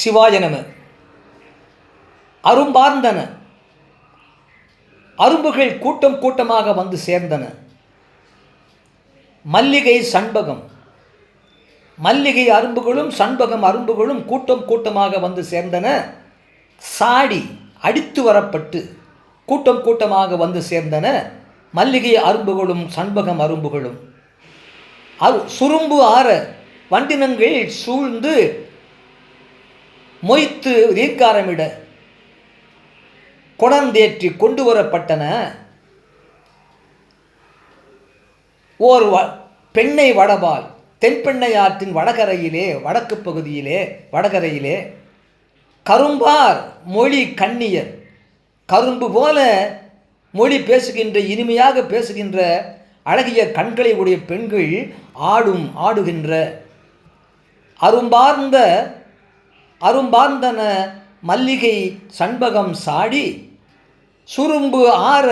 சிவாய நம. அரும்பார்ந்தன. அரும்புகள் கூட்டம் கூட்டமாக வந்து சேர்ந்தன. மல்லிகை சண்பகம், மல்லிகை அரும்புகளும் சண்பகம் அரும்புகளும் கூட்டம் கூட்டமாக வந்து சேர்ந்தன. சாடி அடித்து வரப்பட்டு கூட்டம் கூட்டமாக வந்து சேர்ந்தன. மல்லிகை அரும்புகளும் சண்பகம் அரும்புகளும் சுரும்பு ஆற வண்டினங்கள் சூழ்ந்து மொய்த்து ரீங்காரமிட கொணர்ந்தேற்றி கொண்டு வரப்பட்டன. ஓர் பெண்ணை வடபால், தென்பெண்ணை ஆற்றின் வடகரையிலே, வடக்கு பகுதியிலே, வடகரையிலே கரும்பார் மொழி கண்ணியர், கரும்பு போல மொழி பேசுகின்ற, இனிமையாக பேசுகின்ற அழகிய கண்களை உடைய பெண்கள் ஆடுகின்ற அரும்பார்ந்தன மல்லிகை சண்பகம் சாடி சுரும்பு ஆற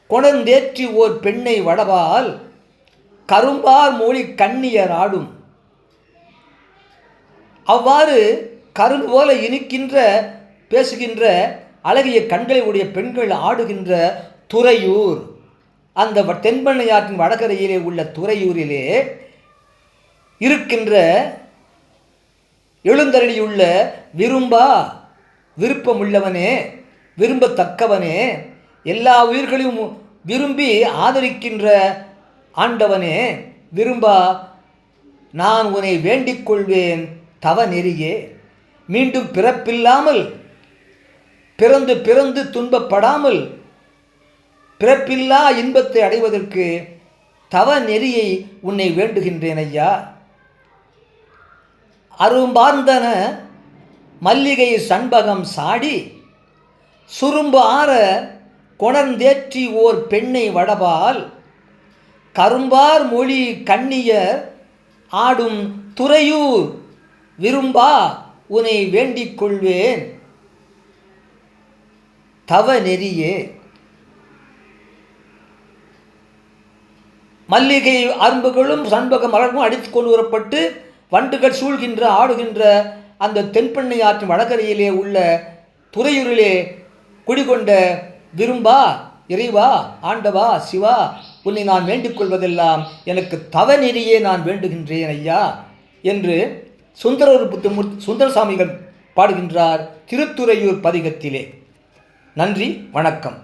கொணர்ந்தேற்றி ஓர் பெண்ணை வடபால் கரும்பார் மொழி கண்ணியர் ஆடும். அவ்வாறு கரும்பு போல இனிக்கின்ற பேசுகின்ற அழகிய கண்களை உடைய பெண்கள் ஆடுகின்ற துறையூர், அந்த தென்பெண்ணை ஆற்றின் வடகரையிலே உள்ள துறையூரிலே இருக்கின்ற எழுந்தருளியுள்ள விருப்பமுள்ளவனே, விரும்பத்தக்கவனே, எல்லா உயிர்களையும் விரும்பி ஆதரிக்கின்ற ஆண்டவனே, நான் உன்னை வேண்டிக் கொள்வேன் தவ நெறியே. மீண்டும் பிறப்பில்லாமல் பிறந்து துன்பப்படாமல் பிறப்பில்லா இன்பத்தை அடைவதற்கு தவ நெறியை உன்னை வேண்டுகின்றேன் ஐயா. அரும்பார்ந்தன மல்லிகை சண்பகம் சாடி சுரும்பு ஆற கொணர்ந்தேற்றி ஓர் பெண்ணை வடபால் கரும்பார் மொழி கண்ணியர் ஆடும் துறையூர் உன்னை வேண்டிக் கொள்வேன் தவ நெறியே. மல்லிகை அரும்புகளும் சண்பக மலர்களும் அடித்து கொண்டு வரப்பட்டு வண்டுகள் சூழ்கின்ற ஆடுகின்ற அந்த தென்பெண்ணை ஆற்றின் வடகரையிலே உள்ள துறையூரிலே குடிகொண்ட இறைவா, ஆண்டவா, சிவா, உன்னை நான் வேண்டிக் கொள்வதெல்லாம் எனக்கு தவ நெறியே நான் வேண்டுகின்றேன் ஐயா என்று சுந்தரசாமிகள் பாடுகின்றார் திருத்துறையூர் பதிகத்திலே. நன்றி, வணக்கம்.